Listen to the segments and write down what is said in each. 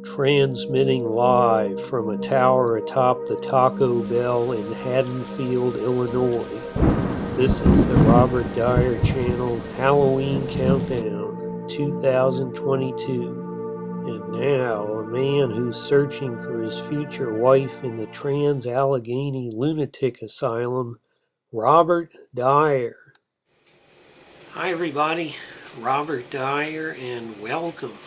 Transmitting live from a tower atop the Taco Bell in Haddonfield, Illinois. This is the Robert Dyer Channel Halloween Countdown 2022. And now, a man who's searching for his future wife in the Trans-Allegheny Lunatic Asylum, Robert Dyer. Hi everybody, Robert Dyer, and welcome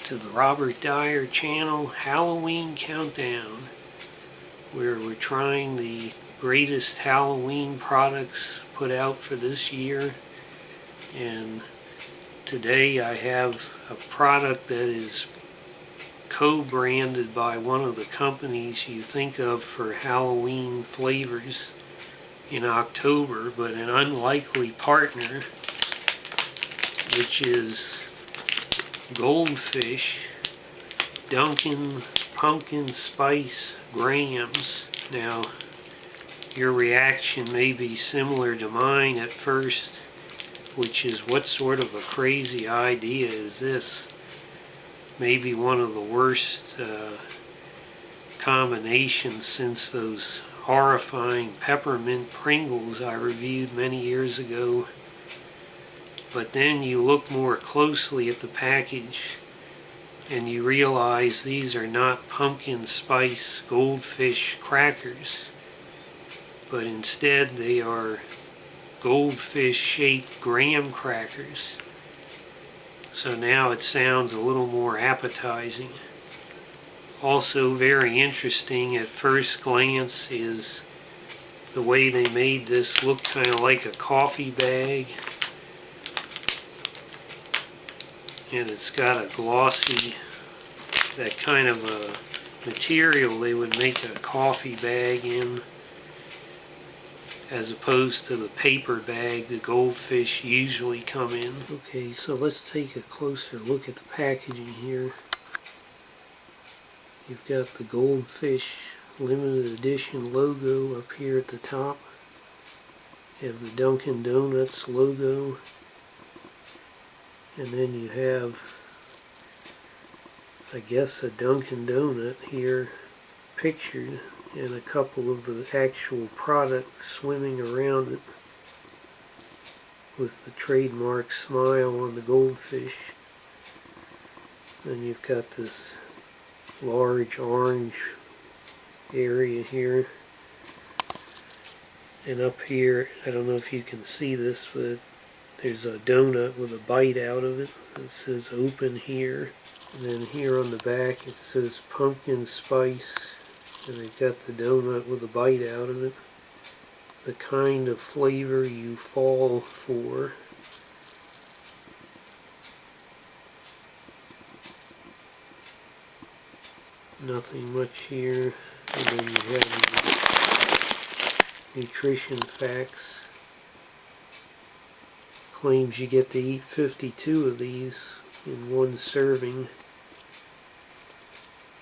to the Robert Dyer Channel Halloween Countdown, where we're trying the greatest Halloween products put out for this year. And today I have a product that is co-branded by one of the companies you think of for Halloween flavors in October, but an unlikely partner, which is Goldfish Dunkin Pumpkin Spice Grams. Now, your reaction may be similar to mine at first, which is, what sort of a crazy idea is this? Maybe one of the worst combinations since those horrifying peppermint Pringles I reviewed many years ago. But then you look more closely at the package and you realize these are not pumpkin spice goldfish crackers, but instead they are goldfish shaped graham crackers. So now it sounds a little more appetizing. Also very interesting at first glance is the way they made this look kind of like a coffee bag. And it's got a glossy, that kind of a material they would make a coffee bag in, as opposed to the paper bag the goldfish usually come in. Okay, so let's take a closer look at the packaging here. You've got the Goldfish limited edition logo up here at the top. You have the Dunkin' Donuts logo. And then you have, I guess, a Dunkin' Donut here pictured, and a couple of the actual products swimming around it with the trademark smile on the goldfish. Then you've got this large orange area here. And up here, I don't know if you can see this, but there's a donut with a bite out of it. It says open here. And then here on the back it says pumpkin spice. And they've got the donut with a bite out of it. The kind of flavor you fall for. Nothing much here. And then you have the nutrition facts. Claims you get to eat 52 of these in one serving,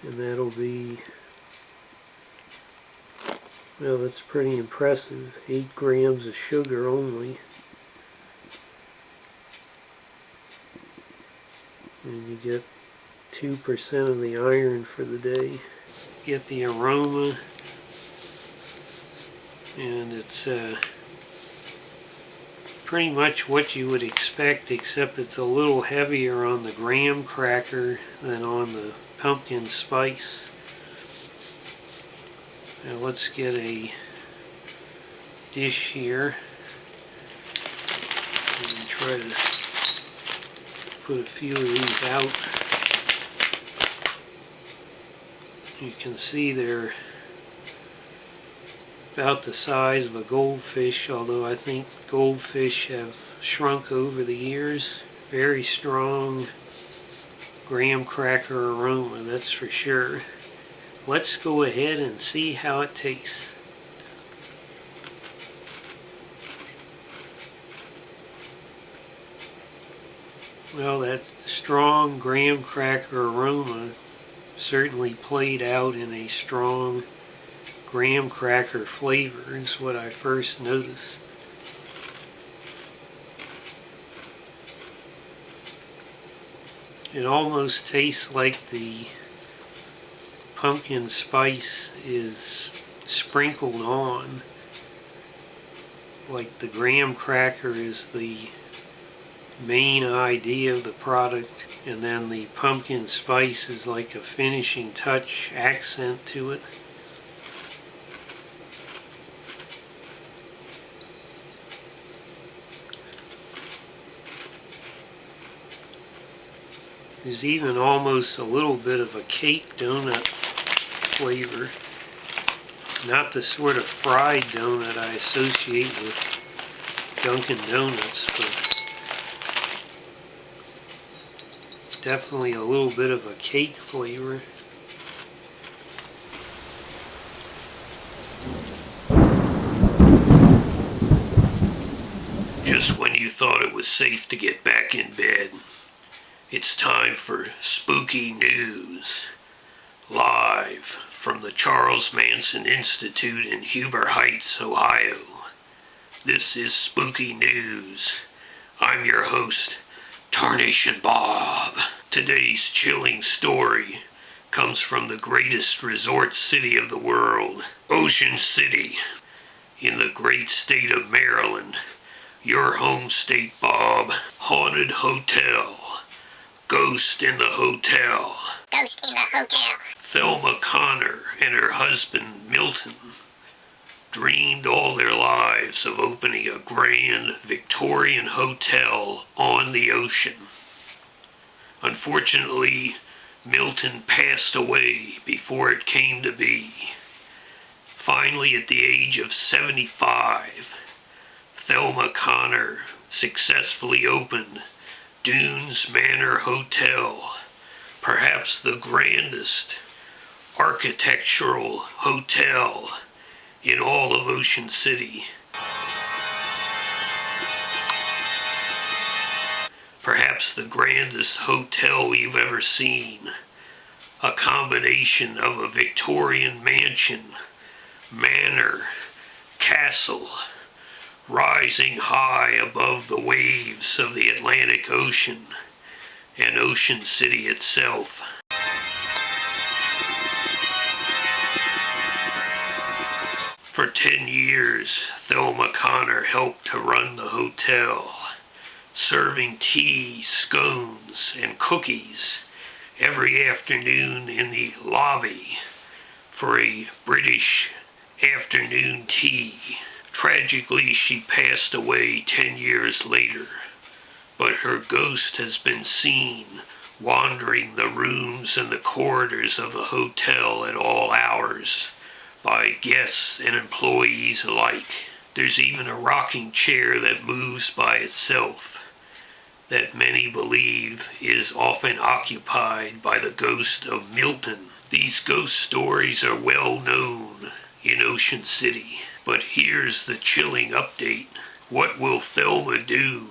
and that'll be, well, that's pretty impressive. 8 grams of sugar only, and you get 2% of the iron for the day. Get the aroma, and it's pretty much what you would expect, except it's a little heavier on the graham cracker than on the pumpkin spice. Now let's get a dish here and try to put a few of these out. You can see they're about the size of a goldfish, although I think goldfish have shrunk over the years. Very strong graham cracker aroma, that's for sure. Let's go ahead and see how it tastes. Well, that strong graham cracker aroma certainly played out in a strong graham cracker flavor is what I first noticed. It almost tastes like the pumpkin spice is sprinkled on. Like the graham cracker is the main idea of the product, and then the pumpkin spice is like a finishing touch, accent to it. There's even almost a little bit of a cake donut flavor. Not the sort of fried donut I associate with Dunkin' Donuts, but definitely a little bit of a cake flavor. Just when you thought it was safe to get back in bed, it's time for spooky news. Live from the Charles Manson Institute in Huber Heights, Ohio. This is Spooky News. I'm your host, TarnationBob. Today's chilling story comes from the greatest resort city of the world, Ocean City, in the great state of Maryland. Your home state, Bob. Haunted hotel. Ghost in the hotel. Ghost in the hotel. Thelma Connor and her husband, Milton, dreamed all their lives of opening a grand Victorian hotel on the ocean. Unfortunately, Milton passed away before it came to be. Finally, at the age of 75, Thelma Connor successfully opened Dunes Manor Hotel, perhaps the grandest architectural hotel in all of Ocean City. Perhaps the grandest hotel we've ever seen. A combination of a Victorian mansion, manor, castle, rising high above the waves of the Atlantic Ocean and Ocean City itself. For 10 years, Thelma Connor helped to run the hotel, serving tea, scones, and cookies every afternoon in the lobby for a British afternoon tea. Tragically, she passed away 10 years later, but her ghost has been seen wandering the rooms and the corridors of the hotel at all hours by guests and employees alike. There's even a rocking chair that moves by itself that many believe is often occupied by the ghost of Milton. These ghost stories are well known in Ocean City. But here's the chilling update. What will Thelma do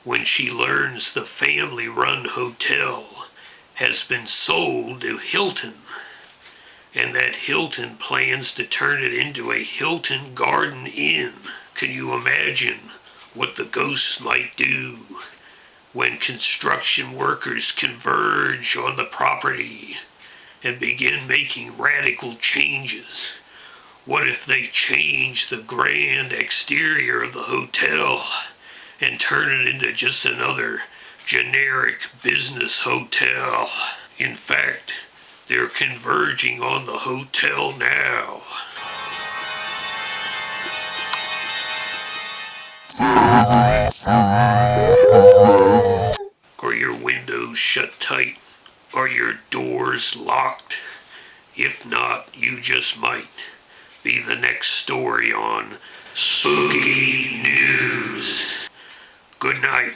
when she learns the family-run hotel has been sold to Hilton, and that Hilton plans to turn it into a Hilton Garden Inn? Can you imagine what the ghosts might do when construction workers converge on the property and begin making radical changes? What if they change the grand exterior of the hotel and turn it into just another generic business hotel? In fact, they're converging on the hotel now. Are your windows shut tight? Are your doors locked? If not, you just might be the next story on Spooky News. Good night.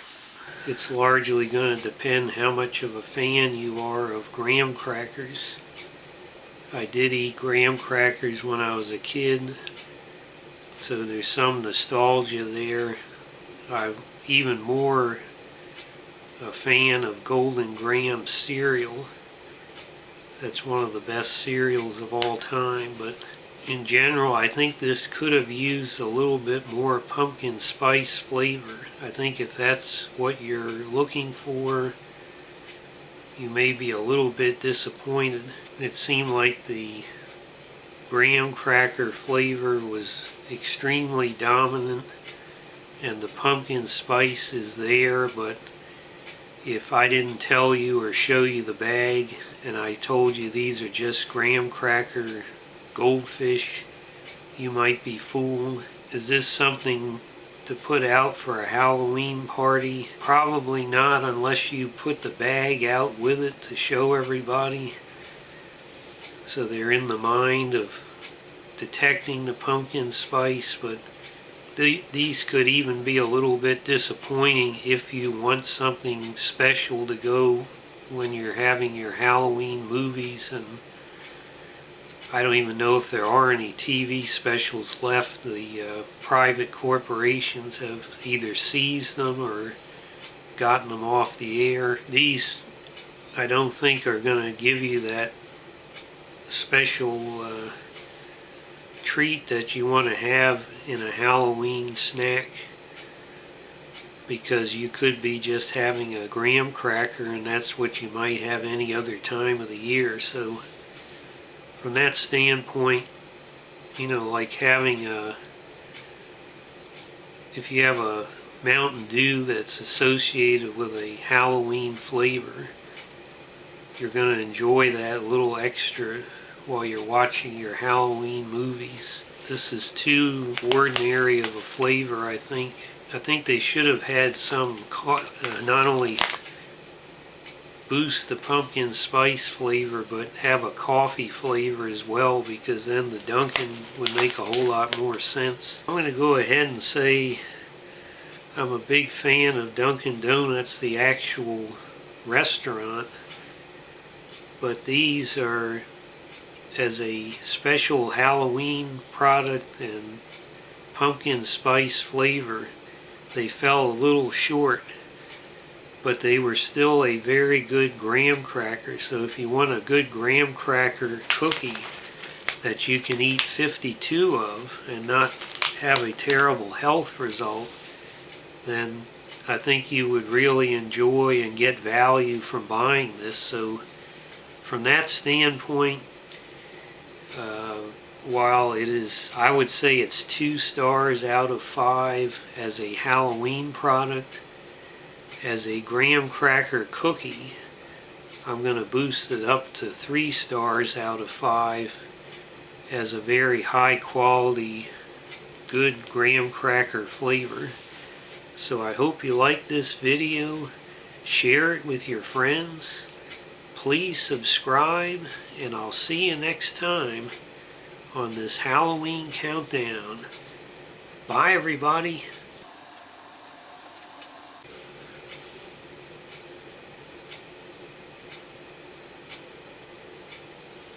It's largely going to depend how much of a fan you are of graham crackers. I did eat graham crackers when I was a kid, so there's some nostalgia there. I'm even more a fan of Golden Graham cereal. That's one of the best cereals of all time, but in general, I think this could have used a little bit more pumpkin spice flavor. I think if that's what you're looking for, you may be a little bit disappointed. It seemed like the graham cracker flavor was extremely dominant, and the pumpkin spice is there, but if I didn't tell you or show you the bag and I told you these are just graham cracker goldfish, you might be fooled. Is this something to put out for a Halloween party? Probably not, unless you put the bag out with it to show everybody, so they're in the mind of detecting the pumpkin spice. But these could even be a little bit disappointing if you want something special to go when you're having your Halloween movies. And I don't even know if there are any TV specials left. The private corporations have either seized them or gotten them off the air. These, I don't think, are going to give you that special treat that you want to have in a Halloween snack, because you could be just having a graham cracker and that's what you might have any other time of the year. So from that standpoint, you know, like having if you have a Mountain Dew that's associated with a Halloween flavor, you're going to enjoy that a little extra while you're watching your Halloween movies. This is too ordinary of a flavor, I think. I think they should have had some, not only boost the pumpkin spice flavor, but have a coffee flavor as well, because then the Dunkin would make a whole lot more sense. I'm going to go ahead and say I'm a big fan of Dunkin' Donuts, the actual restaurant, but these are as a special Halloween product and pumpkin spice flavor. They fell a little short, but they were still a very good graham cracker. So if you want a good graham cracker cookie that you can eat 52 of and not have a terrible health result, then I think you would really enjoy and get value from buying this. So from that standpoint, while it is, I would say it's 2 stars out of 5 as a Halloween product, as a graham cracker cookie, I'm going to boost it up to 3 stars out of 5 as a very high quality, good graham cracker flavor. So I hope you like this video. Share it with your friends. Please subscribe, and I'll see you next time on this Halloween countdown. Bye, everybody.